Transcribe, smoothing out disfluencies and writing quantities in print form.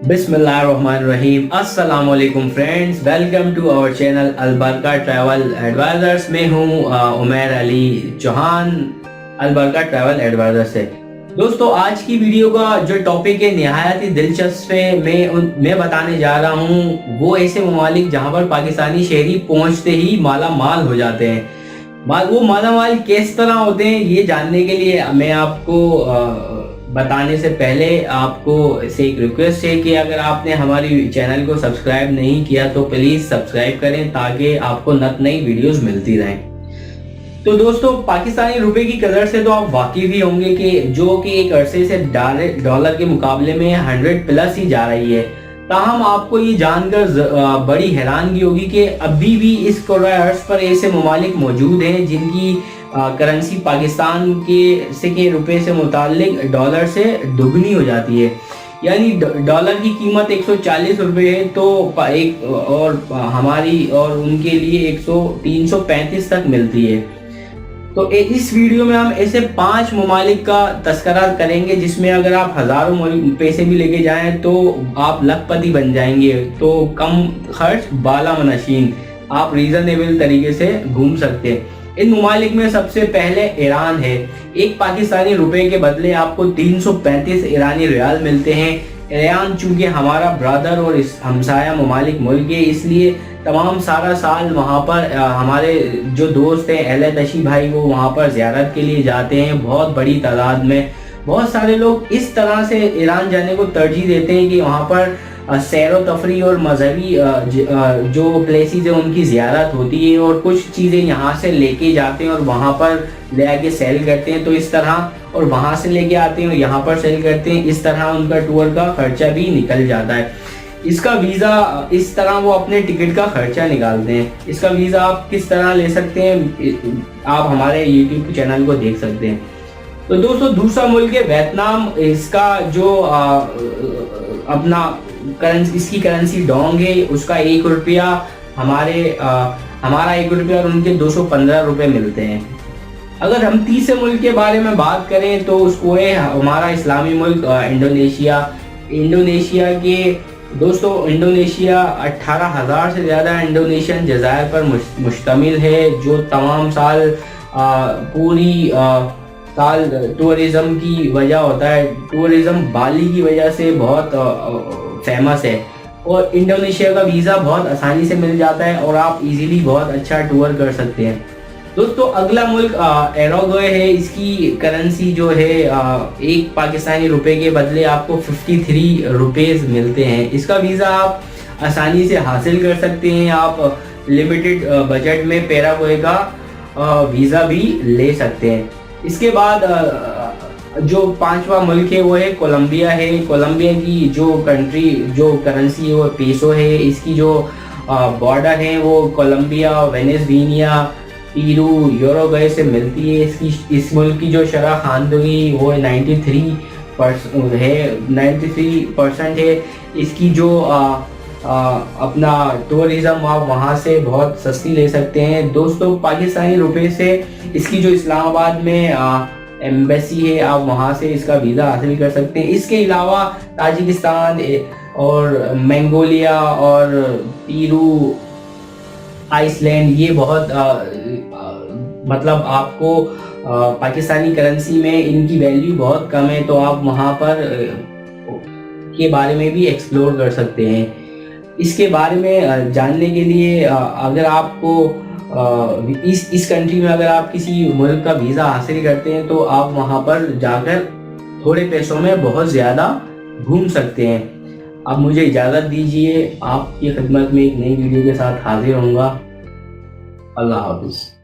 बिस्मिल्लाहिर्रहमानिर्रहीम। अस्सलाम वालेकुम friends, welcome to our channel Albarka travel advisors. मैं हूँ उमैर अली चौहान, अलबरका ट्रैवल एडवाइजर से। दोस्तों, आज की वीडियो का जो टॉपिक है निहायत ही दिलचस्प है। मैं बताने जा रहा हूँ वो ऐसे ममालिक जहाँ पर पाकिस्तानी शहरी पहुँचते ही माला माल हो जाते हैं। वो माला माल किस तरह होते हैं, ये जानने के लिए मैं आपको बताने से पहले आपको से एक रिक्वेस्ट है कि अगर आपने हमारी चैनल को सब्सक्राइब नहीं किया तो प्लीज़ सब्सक्राइब करें ताकि आपको नई वीडियोस मिलती रहें। तो दोस्तों, पाकिस्तानी रुपए की कदर से तो आप वाकिफ ही होंगे कि जो कि एक अरसे से डॉलर के मुकाबले में 100 प्लस ही जा रही है। ताहम आपको ये जानकर बड़ी हैरानगी होगी कि अभी भी इस अर्ज पर ऐसे ममालिक मौजूद हैं जिनकी करेंसी पाकिस्तान के रुपए से मुतालिक डॉलर से दुगनी हो जाती है। यानी डॉलर की कीमत 140 रुपये है तो एक और हमारी और उनके लिए 335 तक मिलती है। तो इस वीडियो में हम ऐसे 5 ममालिक का तस्करा करेंगे जिसमें अगर आप हज़ारों पैसे भी लेके जाएं तो आप लखपति बन जाएंगे। तो कम खर्च बाला मनशीन, आप रीजनेबल तरीके से घूम सकते हैं। इन ममालिक में सबसे पहले ईरान है। एक पाकिस्तानी रुपए के बदले आपको 335 ईरानी रियाल मिलते हैं। ईरान चूंकि हमारा ब्रदर और हमसाया ममालिक मुल्क है, इसलिए तमाम सारा साल वहाँ पर हमारे जो दोस्त हैं अहले तशी भाई वो वहाँ पर ज़ियारत के लिए जाते हैं बहुत बड़ी तादाद में। बहुत सारे लोग इस तरह से ईरान जाने को तरजीह देते हैं कि वहाँ पर सैर व तफरी और मजहबी जो प्लेसेस है उनकी ज़ियारत होती है और कुछ चीज़ें यहाँ से लेके जाते हैं और वहाँ पर ले आके सेल करते हैं। तो इस तरह, और वहाँ से लेके आते हैं और यहाँ पर सेल करते हैं। इस तरह उनका टूर का खर्चा भी निकल जाता है। इसका वीज़ा, इस तरह वो अपने टिकट का खर्चा निकालते हैं। इसका वीज़ा आप किस तरह ले सकते हैं, आप हमारे यूट्यूब चैनल को देख सकते हैं। तो दोस्तों, दूसरा मुल्क है वियतनाम। इसका जो अपना इसकी करेंसी डोंग है, उसका 1 रुपया हमारा 1 रुपया और उनके 215 रुपये मिलते हैं। अगर हम तीसरे मुल्क के बारे में बात करें तो उसको है हमारा इस्लामी मुल्क इंडोनेशिया। इंडोनेशिया 18,000 से ज़्यादा इंडोनेशियन जज़ायर पर मुश्तमिल है, जो तमाम साल पूरी साल टूरिज़म की वजह होता है। टूरिज़म बाली की वजह से बहुत फेमस है और इंडोनेशिया का वीज़ा बहुत आसानी से मिल जाता है और आप इजीली बहुत अच्छा टूर कर सकते हैं। दोस्तों, अगला मुल्क उरुग्वे है। इसकी करेंसी जो है एक पाकिस्तानी रुपए के बदले आपको 53 रुपीज़ मिलते हैं। इसका वीज़ा आप आसानी से हासिल कर सकते हैं। आप लिमिटेड बजट में पैराग्वे का वीज़ा भी ले सकते हैं। इसके बाद जो 5वां मुल्क है वो है कोलंबिया है। कोलंबिया की जो करेंसी है वो पेसो है। इसकी जो बॉर्डर है वो कोलंबिया, वेनेजुएला, पेरू, यूरुग्वे से मिलती है। इस मुल्क की जो शरह खानदगी वो 93% है। इसकी जो अपना टूरिज़म आप वहाँ से बहुत सस्ती ले सकते हैं। दोस्तों, पाकिस्तानी रुपए से इसकी जो इस्लामाबाद में एम्बेसी है, आप वहाँ से इसका वीज़ा हासिल कर सकते हैं। इसके अलावा ताजिकिस्तान और मंगोलिया और पेरू, आइसलैंड, ये बहुत मतलब आपको पाकिस्तानी करेंसी में इनकी वैल्यू बहुत कम है, तो आप वहाँ पर के बारे में भी एक्सप्लोर कर सकते हैं। इसके बारे में जानने के लिए अगर आपको इस कंट्री में अगर आप किसी मुल्क का वीज़ा हासिल करते हैं तो आप वहाँ पर जाकर थोड़े पैसों में बहुत ज़्यादा घूम सकते हैं। अब मुझे इजाज़त दीजिए, आपकी खिदमत में एक नई वीडियो के साथ हाजिर होऊंगा। अल्लाह हाफ़िज़।